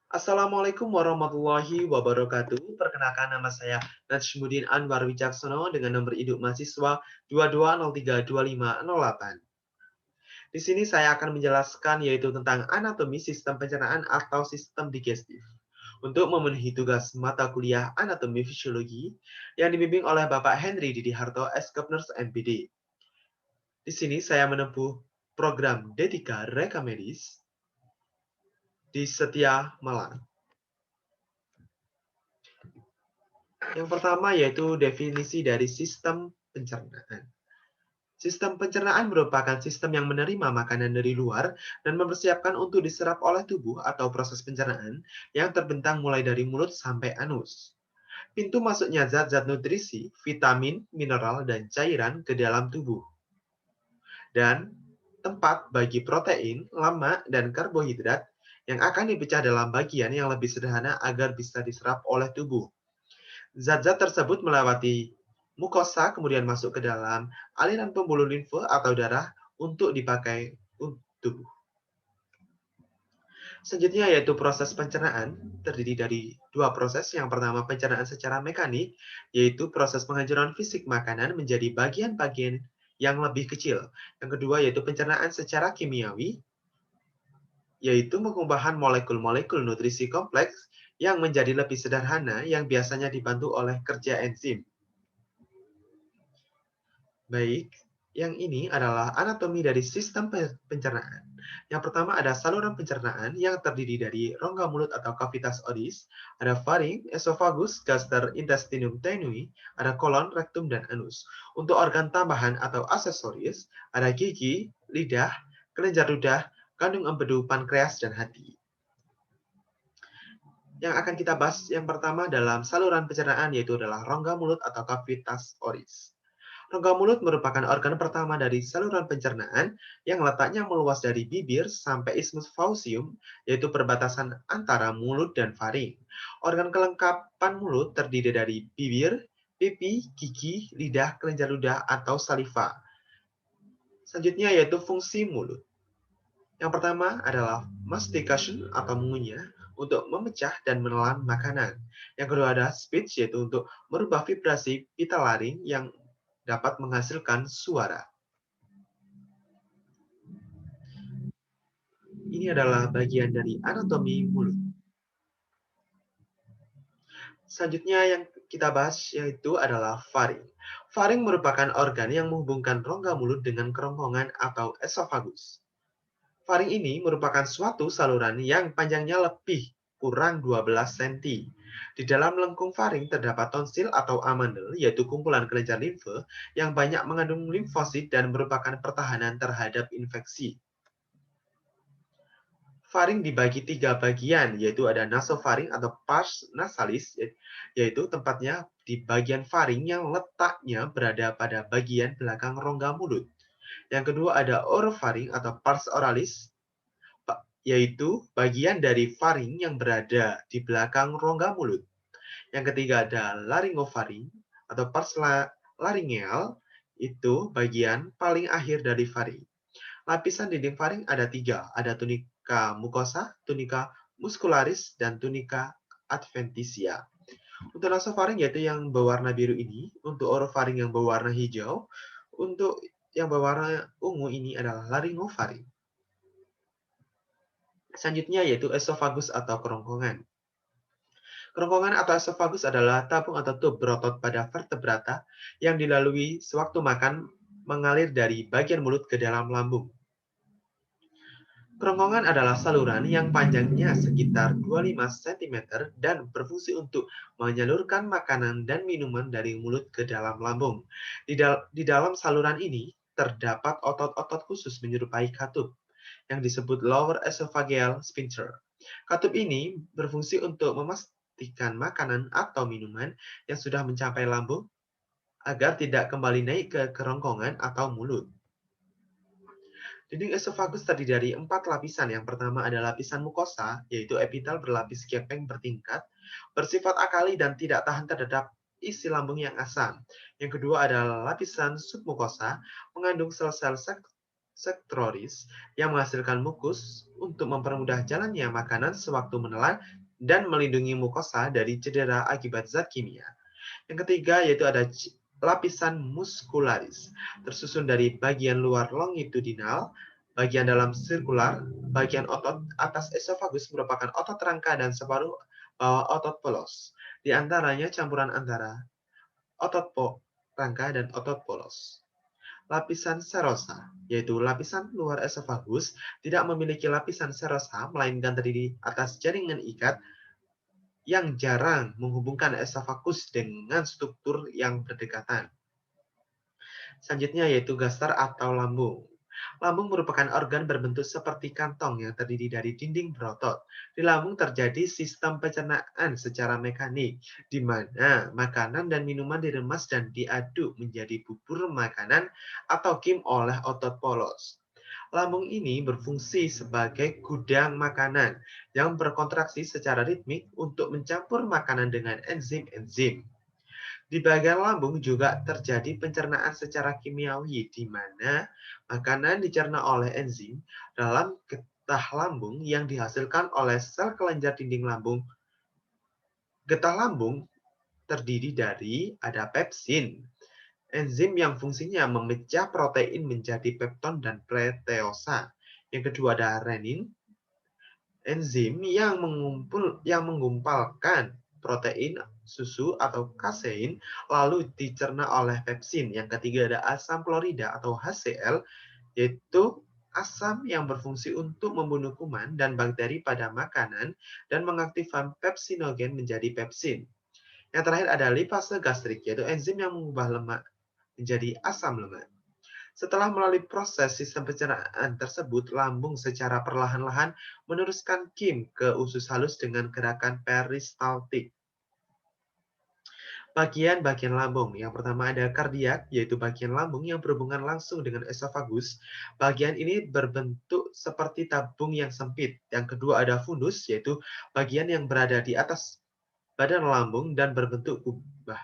Assalamualaikum warahmatullahi wabarakatuh. Perkenalkan nama saya Najmuddin Anwar Wicaksono dengan nomor induk mahasiswa 22032508. Di sini saya akan menjelaskan yaitu tentang anatomi sistem pencernaan atau sistem digestif. Untuk memenuhi tugas mata kuliah anatomi fisiologi yang dibimbing oleh Bapak Henry Didi Harto, S.Kepners MPD. Di sini saya menempuh program D3 Reka Medis di Setia Malang. Yang pertama yaitu definisi dari sistem pencernaan. Sistem pencernaan merupakan sistem yang menerima makanan dari luar dan mempersiapkan untuk diserap oleh tubuh atau proses pencernaan yang terbentang mulai dari mulut sampai anus. Pintu masuknya zat-zat nutrisi, vitamin, mineral, dan cairan ke dalam tubuh. Dan tempat bagi protein, lemak, dan karbohidrat yang akan dipecah dalam bagian yang lebih sederhana agar bisa diserap oleh tubuh. Zat-zat tersebut melewati mukosa kemudian masuk ke dalam aliran pembuluh limfe atau darah untuk dipakai untuk tubuh. Selanjutnya yaitu proses pencernaan terdiri dari dua proses. Yang pertama pencernaan secara mekanik, yaitu proses penghancuran fisik makanan menjadi bagian-bagian yang lebih kecil. Yang kedua yaitu pencernaan secara kimiawi, yaitu pengubahan molekul-molekul nutrisi kompleks yang menjadi lebih sederhana yang biasanya dibantu oleh kerja enzim. Baik, yang ini adalah anatomi dari sistem pencernaan. Yang pertama ada saluran pencernaan yang terdiri dari rongga mulut atau cavitas odis, ada faring, esophagus, gaster, intestinum tenui, ada kolon, rektum, dan anus. Untuk organ tambahan atau aksesoris, ada gigi, lidah, kelenjar ludah, kandung empedu, pankreas, dan hati. Yang akan kita bahas yang pertama dalam saluran pencernaan yaitu adalah rongga mulut atau cavitas oris. Rongga mulut merupakan organ pertama dari saluran pencernaan yang letaknya meluas dari bibir sampai isthmus faucium, yaitu perbatasan antara mulut dan faring. Organ kelengkapan mulut terdiri dari bibir, pipi, gigi, lidah, kelenjar ludah, atau saliva. Selanjutnya yaitu fungsi mulut. Yang pertama adalah mastication atau mengunyah untuk memecah dan menelan makanan. Yang kedua ada speech yaitu untuk merubah vibrasi pita laring yang dapat menghasilkan suara. Ini adalah bagian dari anatomi mulut. Selanjutnya yang kita bahas yaitu adalah faring. Faring merupakan organ yang menghubungkan rongga mulut dengan kerongkongan atau esophagus. Faring ini merupakan suatu saluran yang panjangnya lebih kurang 12 cm. Di dalam lengkung faring terdapat tonsil atau amandel, yaitu kumpulan kelenjar limfe yang banyak mengandung limfosit dan merupakan pertahanan terhadap infeksi. Faring dibagi 3 bagian, yaitu ada nasofaring atau pars nasalis, yaitu tempatnya di bagian faring yang letaknya berada pada bagian belakang rongga mulut. Yang kedua ada orofaring atau pars oralis, yaitu bagian dari faring yang berada di belakang rongga mulut. Yang ketiga ada laryngofaring atau pars laryngeal, itu bagian paling akhir dari faring. Lapisan dinding faring ada 3, ada tunika mucosa, tunika muscularis, dan tunika adventitia. Untuk nasofaring yaitu yang berwarna biru ini, untuk orofaring yang berwarna hijau, untuk yang berwarna ungu ini adalah laryngofaring. Selanjutnya yaitu esophagus atau kerongkongan. Kerongkongan atau esophagus adalah tabung atau tub berotot pada vertebrata yang dilalui sewaktu makan mengalir dari bagian mulut ke dalam lambung. Kerongkongan adalah saluran yang panjangnya sekitar 25 cm dan berfungsi untuk menyalurkan makanan dan minuman dari mulut ke dalam lambung. Di dalam saluran ini terdapat otot-otot khusus menyerupai katup yang disebut lower esophageal sphincter. Katup ini berfungsi untuk memastikan makanan atau minuman yang sudah mencapai lambung agar tidak kembali naik ke kerongkongan atau mulut. Dinding esofagus terdiri dari 4 lapisan. Yang pertama ada lapisan mukosa, yaitu epitel berlapis gepeng bertingkat, bersifat akali dan tidak tahan terhadap isi lambung yang asam. Yang kedua adalah lapisan submukosa, mengandung sel-sel sektoris yang menghasilkan mukus untuk mempermudah jalannya makanan sewaktu menelan dan melindungi mukosa dari cedera akibat zat kimia. Yang ketiga yaitu ada lapisan muskularis, tersusun dari bagian luar longitudinal, bagian dalam sirkular, bagian otot atas esofagus merupakan otot rangka dan separuh bawah otot polos. Di antaranya campuran antara otot rangka dan otot polos. Lapisan serosa, yaitu lapisan luar esofagus, tidak memiliki lapisan serosa, melainkan terdiri atas jaringan ikat yang jarang menghubungkan esofagus dengan struktur yang berdekatan. Selanjutnya yaitu gaster atau lambung. Lambung merupakan organ berbentuk seperti kantong yang terdiri dari dinding berotot. Di lambung terjadi sistem pencernaan secara mekanik, di mana makanan dan minuman diremas dan diaduk menjadi bubur makanan atau kim oleh otot polos. Lambung ini berfungsi sebagai gudang makanan yang berkontraksi secara ritmik untuk mencampur makanan dengan enzim-enzim. Di bagian lambung juga terjadi pencernaan secara kimiawi, di mana makanan dicerna oleh enzim dalam getah lambung yang dihasilkan oleh sel kelenjar dinding lambung. Getah lambung terdiri dari ada pepsin, enzim yang fungsinya memecah protein menjadi pepton dan proteosa. Yang kedua ada renin, enzim yang menggumpalkan protein, susu atau kasein lalu dicerna oleh pepsin. Yang ketiga ada asam klorida atau HCl, yaitu asam yang berfungsi untuk membunuh kuman dan bakteri pada makanan dan mengaktifkan pepsinogen menjadi pepsin. Yang terakhir ada lipase gastrik, yaitu enzim yang mengubah lemak menjadi asam lemak. Setelah melalui proses sistem pencernaan tersebut, lambung secara perlahan-lahan meneruskan kim ke usus halus dengan gerakan peristaltik. Bagian-bagian lambung. Yang pertama ada kardiak, yaitu bagian lambung yang berhubungan langsung dengan esofagus. Bagian ini berbentuk seperti tabung yang sempit. Yang kedua ada fundus, yaitu bagian yang berada di atas badan lambung dan berbentuk kubah.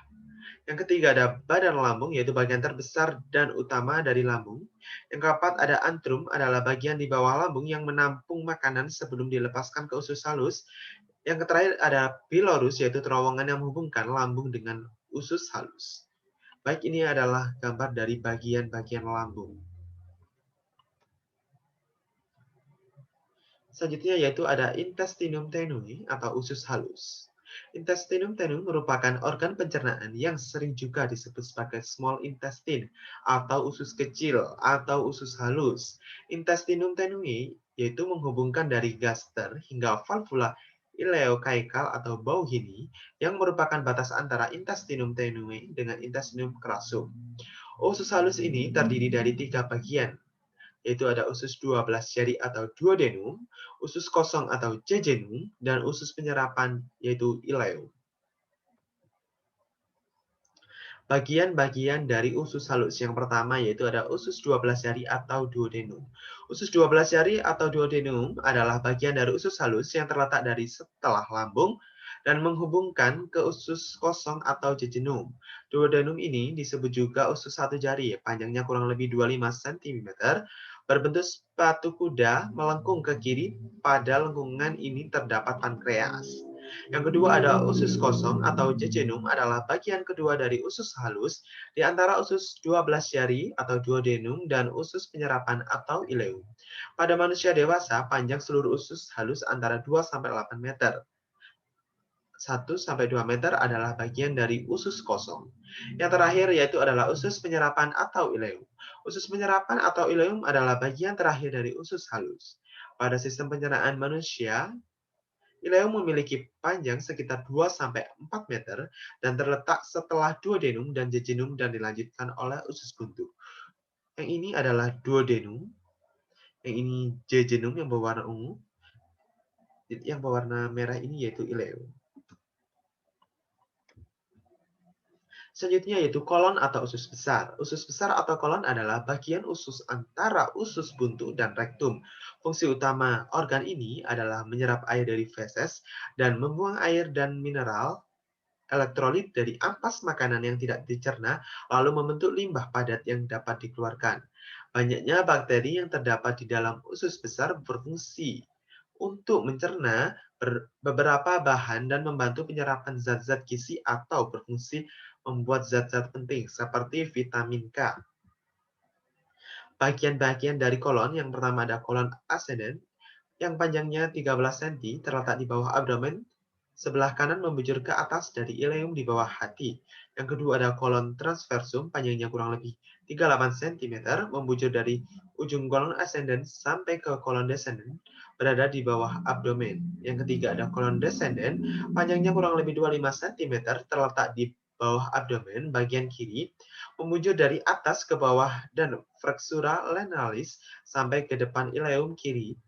Yang ketiga ada badan lambung, yaitu bagian terbesar dan utama dari lambung. Yang keempat ada antrum, adalah bagian di bawah lambung yang menampung makanan sebelum dilepaskan ke usus halus. Yang terakhir ada pylorus, yaitu terowongan yang menghubungkan lambung dengan usus halus. Baik, ini adalah gambar dari bagian-bagian lambung. Selanjutnya yaitu ada intestinum tenui atau usus halus. Intestinum tenui merupakan organ pencernaan yang sering juga disebut sebagai small intestine atau usus kecil atau usus halus. Intestinum tenui yaitu menghubungkan dari gaster hingga valvula ileocaecal atau Bauhini yang merupakan batas antara intestinum tenui dengan intestinum crassum. Usus halus ini terdiri dari 3 bagian, yaitu ada usus 12 jari atau duodenum, usus kosong atau jejunum, dan usus penyerapan yaitu ileum. Bagian-bagian dari usus halus yang pertama yaitu ada usus 12 jari atau duodenum. Usus 12 jari atau duodenum adalah bagian dari usus halus yang terletak dari setelah lambung dan menghubungkan ke usus kosong atau jejunum. Duodenum ini disebut juga usus satu jari, panjangnya kurang lebih 25 cm, berbentuk sepatu kuda melengkung ke kiri. Pada lengkungan ini terdapat pankreas. Yang kedua ada usus kosong atau jejunum, adalah bagian kedua dari usus halus di antara usus 12 jari atau duodenum dan usus penyerapan atau ileum. Pada manusia dewasa, panjang seluruh usus halus antara 2 sampai 8 meter. 1 sampai 2 meter adalah bagian dari usus kosong. Yang terakhir yaitu adalah usus penyerapan atau ileum. Usus penyerapan atau ileum adalah bagian terakhir dari usus halus. Pada sistem pencernaan manusia, ileum memiliki panjang sekitar 2-4 meter dan terletak setelah duodenum dan jejunum dan dilanjutkan oleh usus buntu. Yang ini adalah duodenum, yang ini jejunum yang berwarna ungu, yang berwarna merah ini yaitu ileum. Selanjutnya yaitu kolon atau usus besar. Usus besar atau kolon adalah bagian usus antara usus buntu dan rektum. Fungsi utama organ ini adalah menyerap air dari feses dan membuang air dan mineral elektrolit dari ampas makanan yang tidak dicerna, lalu membentuk limbah padat yang dapat dikeluarkan. Banyaknya bakteri yang terdapat di dalam usus besar berfungsi untuk mencerna beberapa bahan dan membantu penyerapan zat-zat gizi atau berfungsi membuat zat-zat penting seperti vitamin K. Bagian-bagian dari kolon, yang pertama ada kolon ascendens yang panjangnya 13 cm terletak di bawah abdomen, sebelah kanan membujur ke atas dari ileum di bawah hati. Yang kedua ada kolon transversum, panjangnya kurang lebih 38 cm, membujur dari ujung kolon ascendens sampai ke kolon descendens, berada di bawah abdomen. Yang ketiga ada kolon descendens, panjangnya kurang lebih 25 cm, terletak di bawah abdomen bagian kiri, membujur dari atas ke bawah dan flexura lenalis sampai ke depan ileum kiri,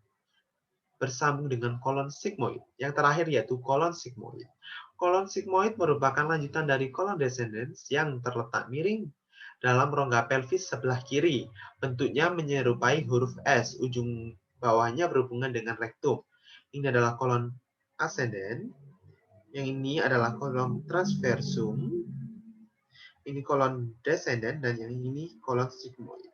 bersambung dengan kolon sigmoid. Yang terakhir yaitu kolon sigmoid. Kolon sigmoid merupakan lanjutan dari kolon descendens yang terletak miring dalam rongga pelvis sebelah kiri. Bentuknya menyerupai huruf S, ujung bawahnya berhubungan dengan rektum. Ini adalah kolon ascendens, yang ini adalah kolon transversum, ini kolon descendens, dan yang ini kolon sigmoid.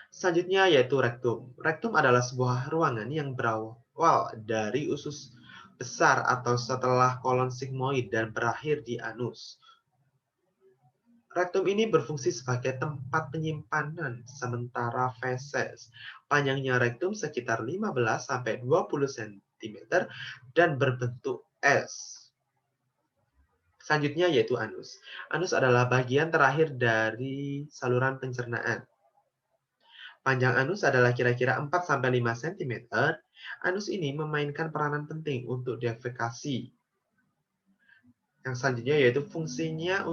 Selanjutnya yaitu rektum. Rektum adalah sebuah ruangan yang berawal dari usus besar atau setelah kolon sigmoid dan berakhir di anus. Rektum ini berfungsi sebagai tempat penyimpanan sementara feses. Panjangnya rektum sekitar 15-20 cm dan berbentuk S. Selanjutnya yaitu anus. Anus adalah bagian terakhir dari saluran pencernaan. Panjang anus adalah kira-kira 4-5 cm. Anus ini memainkan peranan penting untuk defekasi. Yang selanjutnya yaitu fungsinya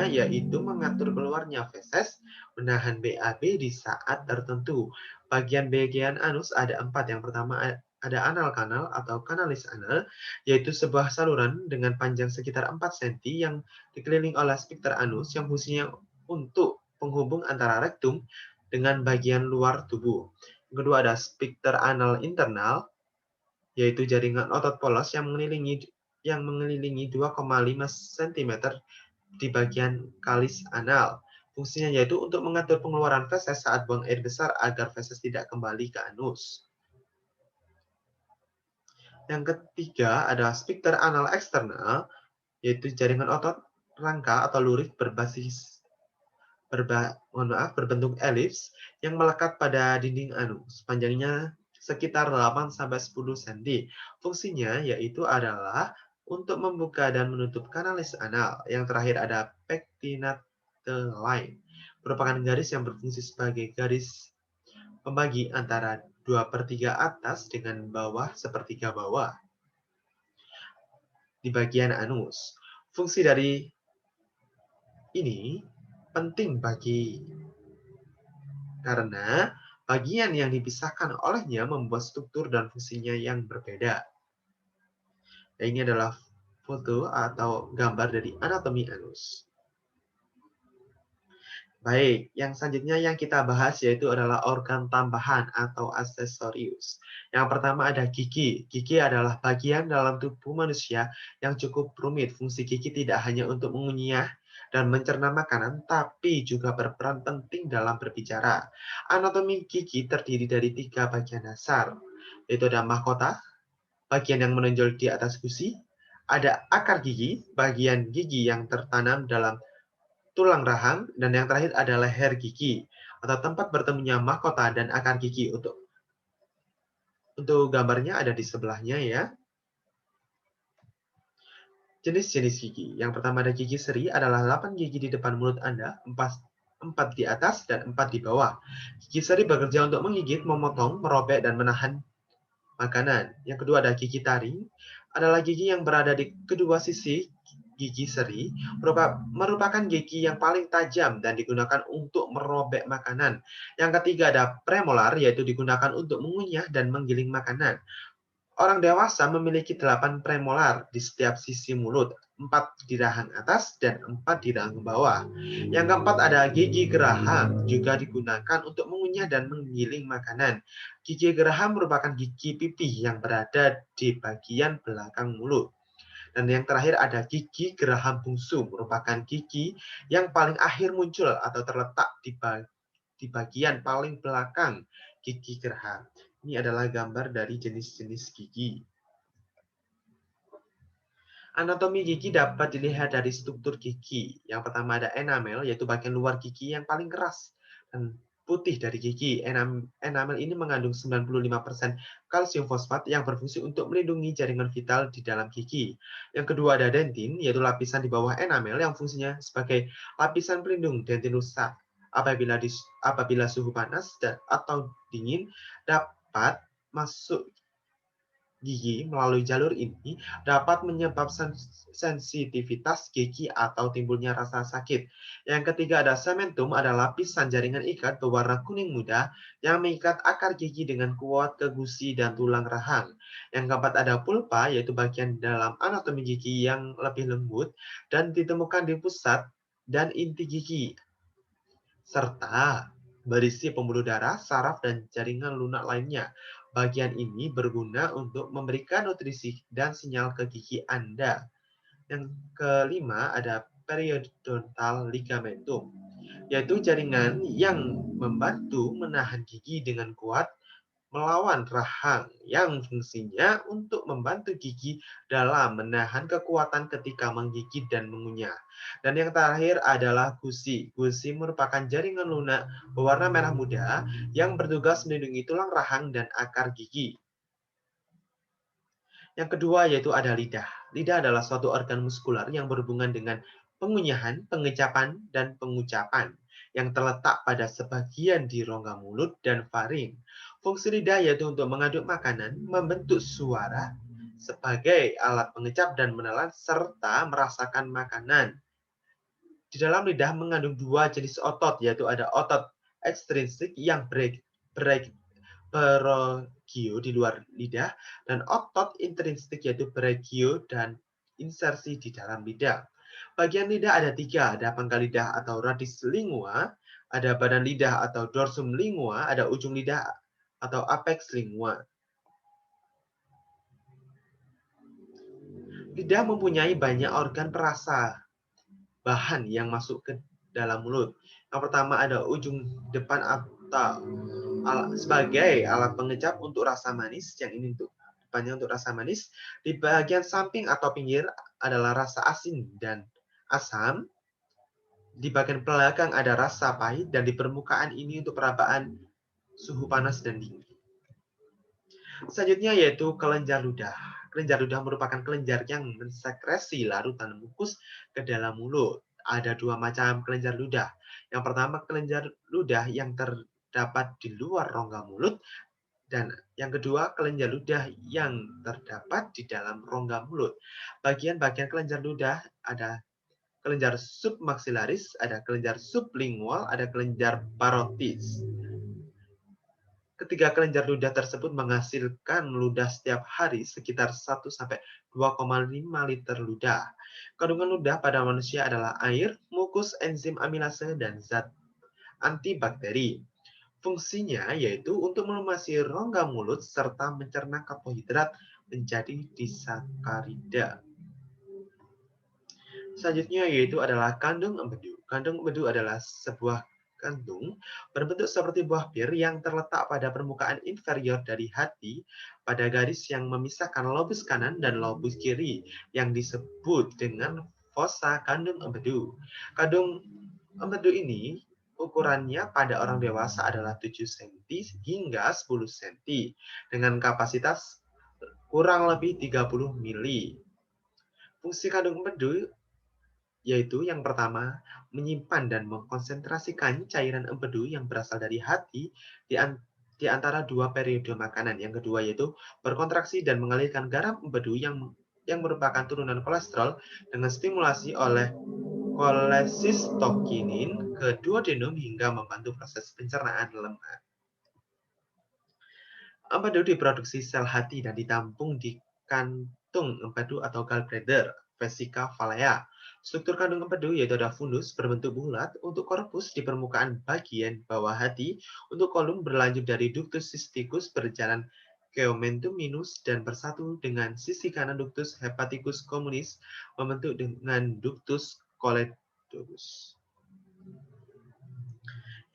yaitu mengatur keluarnya feses, menahan BAB di saat tertentu. Bagian-bagian anus ada 4. Yang pertama ada anal kanal atau kanalis anal, yaitu sebuah saluran dengan panjang sekitar 4 cm yang dikelilingi oleh sphincter anus yang fungsinya untuk penghubung antara rektum dengan bagian luar tubuh. Yang kedua ada sphincter anal internal, yaitu jaringan otot polos yang mengelilingi 2,5 cm di bagian kalis anal. Fungsinya yaitu untuk mengatur pengeluaran feses saat buang air besar agar feses tidak kembali ke anus. Yang ketiga ada sphincter anal eksternal, yaitu jaringan otot rangka atau lurik berbentuk elips yang melekat pada dinding anus. Panjangnya sekitar 8-10 cm. Fungsinya yaitu adalah untuk membuka dan menutup kanalis anal. Yang terakhir ada pectinate line, merupakan garis yang berfungsi sebagai garis pembagi antara 2/3 atas dengan bawah sepertiga bawah di bagian anus. Fungsi dari ini penting karena bagian yang dipisahkan olehnya membuat struktur dan fungsinya yang berbeda. Nah, ini adalah foto atau gambar dari anatomi anus. Baik, yang selanjutnya yang kita bahas yaitu adalah organ tambahan atau aksesorius. Yang pertama ada gigi. Gigi adalah bagian dalam tubuh manusia yang cukup rumit. Fungsi gigi tidak hanya untuk mengunyah dan mencerna makanan, tapi juga berperan penting dalam berbicara. Anatomi gigi terdiri dari 3 bagian dasar, yaitu ada mahkota, bagian yang menonjol di atas gusi, ada akar gigi, bagian gigi yang tertanam dalam tulang rahang, dan yang terakhir ada leher gigi atau tempat bertemunya mahkota dan akar gigi. Untuk gambarnya ada di sebelahnya ya. Jenis-jenis gigi. Yang pertama ada gigi seri, adalah 8 gigi di depan mulut Anda, 4 di atas dan 4 di bawah. Gigi seri bekerja untuk menggigit, memotong, merobek, dan menahan makanan. Yang kedua ada gigi taring, adalah gigi yang berada di kedua sisi gigi seri, merupakan gigi yang paling tajam dan digunakan untuk merobek makanan. Yang ketiga ada premolar, yaitu digunakan untuk mengunyah dan menggiling makanan. Orang dewasa memiliki 8 premolar di setiap sisi mulut, 4 di rahang atas dan 4 di rahang bawah. Yang keempat ada gigi geraham, juga digunakan untuk mengunyah dan menggiling makanan. Gigi geraham merupakan gigi pipih yang berada di bagian belakang mulut. Dan yang terakhir ada gigi geraham bungsu, merupakan gigi yang paling akhir muncul atau terletak di bagian paling belakang gigi geraham. Ini adalah gambar dari jenis-jenis gigi. Anatomi gigi dapat dilihat dari struktur gigi. Yang pertama ada enamel, yaitu bagian luar gigi yang paling keras dan putih dari gigi. Enamel ini mengandung 95% kalsium fosfat yang berfungsi untuk melindungi jaringan vital di dalam gigi. Yang kedua ada dentin, yaitu lapisan di bawah enamel yang fungsinya sebagai lapisan pelindung dentin rusak. Apabila suhu panas atau dingin dapat masuk gigi melalui jalur ini dapat menyebabkan sensitivitas gigi atau timbulnya rasa sakit. Yang ketiga ada sementum, ada lapisan jaringan ikat berwarna kuning muda yang mengikat akar gigi dengan kuat ke gusi dan tulang rahang. Yang keempat ada pulpa, yaitu bagian dalam anatomi gigi yang lebih lembut dan ditemukan di pusat dan inti gigi, serta berisi pembuluh darah, saraf, dan jaringan lunak lainnya. Bagian ini berguna untuk memberikan nutrisi dan sinyal ke gigi Anda. Yang kelima ada periodontal ligamentum, yaitu jaringan yang membantu menahan gigi dengan kuat melawan rahang yang fungsinya untuk membantu gigi dalam menahan kekuatan ketika menggigit dan mengunyah. Dan yang terakhir adalah gusi. Gusi merupakan jaringan lunak berwarna merah muda yang bertugas melindungi tulang rahang dan akar gigi. Yang kedua yaitu ada lidah. Lidah adalah suatu organ muskular yang berhubungan dengan pengunyahan, pengecapan, dan pengucapan yang terletak pada sebagian di rongga mulut dan faring. Fungsi lidah yaitu untuk mengaduk makanan, membentuk suara sebagai alat pengecap dan menelan, serta merasakan makanan. Di dalam lidah mengandung dua jenis otot, yaitu ada otot ekstrinsik yang berogio di luar lidah, dan otot intrinsik yaitu brachio dan insersi di dalam lidah. Bagian lidah ada tiga, ada pangkal lidah atau radix lingua, ada badan lidah atau dorsum lingua, ada ujung lidah atau apex lingua. Lidah mempunyai banyak organ perasa bahan yang masuk ke dalam mulut. Yang pertama ada ujung depan atau sebagai alat pengecap untuk rasa manis, yang ini untuk depannya untuk rasa manis. Di bagian samping atau pinggir adalah rasa asin dan asam. Di bagian belakang ada rasa pahit, dan di permukaan ini untuk perabaan suhu panas dan dingin. Selanjutnya yaitu kelenjar ludah. Kelenjar ludah merupakan kelenjar yang mensekresi larutan mukus ke dalam mulut. Ada dua macam kelenjar ludah. Yang pertama kelenjar ludah yang terdapat di luar rongga mulut, dan yang kedua kelenjar ludah yang terdapat di dalam rongga mulut. Bagian-bagian kelenjar ludah ada kelenjar submaxillaris, ada kelenjar sublingual, ada kelenjar parotis. Ketiga kelenjar ludah tersebut menghasilkan ludah setiap hari sekitar 1-2,5 liter ludah. Kandungan ludah pada manusia adalah air, mukus, enzim amilase, dan zat antibakteri. Fungsinya yaitu untuk melumasi rongga mulut serta mencerna karbohidrat menjadi disakarida. Selanjutnya yaitu adalah kandung empedu. Kandung empedu adalah sebuah kantung berbentuk seperti buah pir yang terletak pada permukaan inferior dari hati pada garis yang memisahkan lobus kanan dan lobus kiri yang disebut dengan fossa kandung empedu. Kandung empedu ini ukurannya pada orang dewasa adalah 7 cm hingga 10 cm dengan kapasitas kurang lebih 30 mili. Fungsi kandung empedu yaitu yang pertama, menyimpan dan mengkonsentrasikan cairan empedu yang berasal dari hati di antara dua periode makanan. Yang kedua yaitu berkontraksi dan mengalirkan garam empedu yang merupakan turunan kolesterol dengan stimulasi oleh kolesistokinin ke duodenum hingga membantu proses pencernaan lemak. Empedu diproduksi sel hati dan ditampung di kantung empedu atau gallbladder, vesica valea. Struktur kandung empedu yaitu ada fundus berbentuk bulat untuk korpus di permukaan bagian bawah hati, untuk kolum berlanjut dari ductus cysticus berjalan keomentum minus dan bersatu dengan sisi kanan ductus hepaticus communis membentuk dengan ductus colectorus.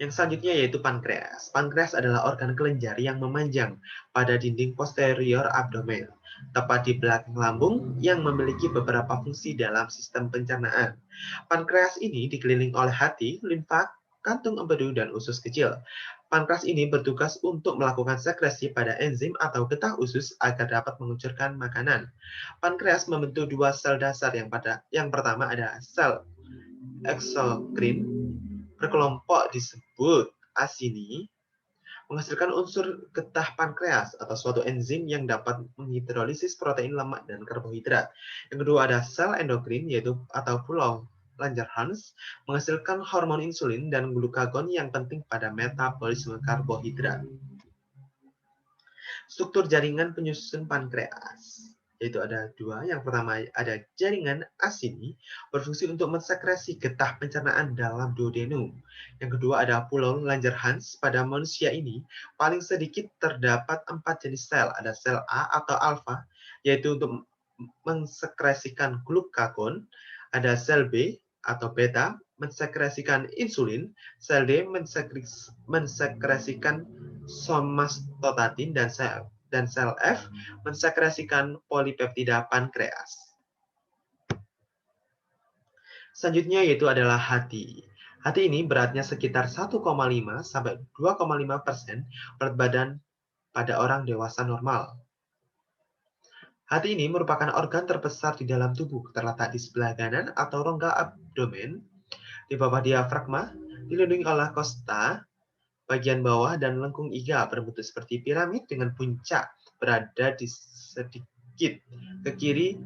Yang selanjutnya yaitu pankreas. Pankreas adalah organ kelenjar yang memanjang pada dinding posterior abdomen, tepat di belakang lambung yang memiliki beberapa fungsi dalam sistem pencernaan. Pankreas ini dikelilingi oleh hati, limfa, kantung empedu, dan usus kecil. Pankreas ini bertugas untuk melakukan sekresi pada enzim atau getah usus agar dapat mengucurkan makanan. Pankreas membentuk dua sel dasar. Yang pertama ada sel eksokrin berkelompok disebut asini menghasilkan unsur getah pankreas atau suatu enzim yang dapat menghidrolisis protein, lemak, dan karbohidrat. Yang kedua ada sel endokrin yaitu atau pulau Langerhans menghasilkan hormon insulin dan glukagon yang penting pada metabolisme karbohidrat. Struktur jaringan penyusun pankreas yaitu ada dua. Yang pertama ada jaringan asini berfungsi untuk mensekresi getah pencernaan dalam duodenum. Yang kedua ada pulau Langerhans. Pada manusia ini paling sedikit terdapat 4 jenis sel. Ada sel A atau alfa yaitu untuk mensekresikan glukagon. Ada sel B atau beta mensekresikan insulin, sel D mensekresikan somatostatin, dan sel F mensekresikan polipeptida pankreas. Selanjutnya yaitu adalah hati. Hati ini beratnya sekitar 1,5 sampai 2,5% berat badan pada orang dewasa normal. Hati ini merupakan organ terbesar di dalam tubuh, terletak di sebelah kanan atau rongga abdomen, di bawah diafragma, dilindungi oleh kosta bagian bawah dan lengkung iga berbentuk seperti piramid dengan puncak berada di sedikit ke kiri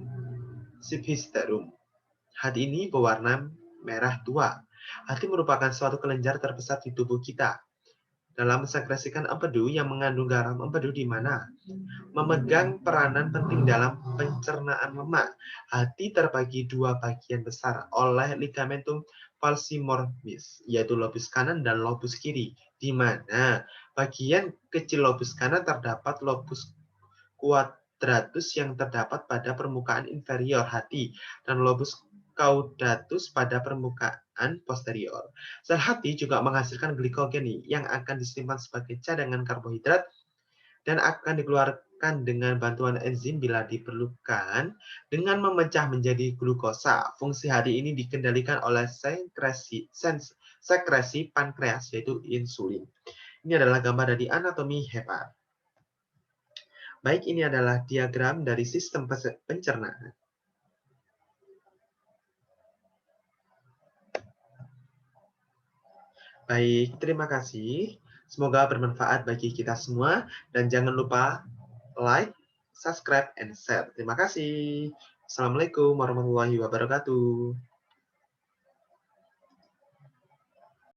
subhisterum. Hati ini berwarna merah tua. Hati merupakan suatu kelenjar terbesar di tubuh kita. Dalam mensekresikan empedu yang mengandung garam, empedu di mana memegang peranan penting dalam pencernaan lemak. Hati terbagi dua bagian besar oleh ligamentum falciformis, yaitu lobus kanan dan lobus kiri, di mana bagian kecil lobus kanan terdapat lobus quadratus yang terdapat pada permukaan inferior hati dan lobus caudatus pada permukaan posterior. Sel hati juga menghasilkan glikogen yang akan disimpan sebagai cadangan karbohidrat dan akan dikeluarkan dengan bantuan enzim bila diperlukan dengan memecah menjadi glukosa. Fungsi hati ini dikendalikan oleh sekresi pankreas yaitu insulin. Ini adalah gambar dari anatomi hepat. Baik, ini adalah diagram dari sistem pencernaan. Baik, terima kasih. Semoga bermanfaat bagi kita semua. Dan jangan lupa like, subscribe, and share. Terima kasih. Assalamualaikum warahmatullahi wabarakatuh.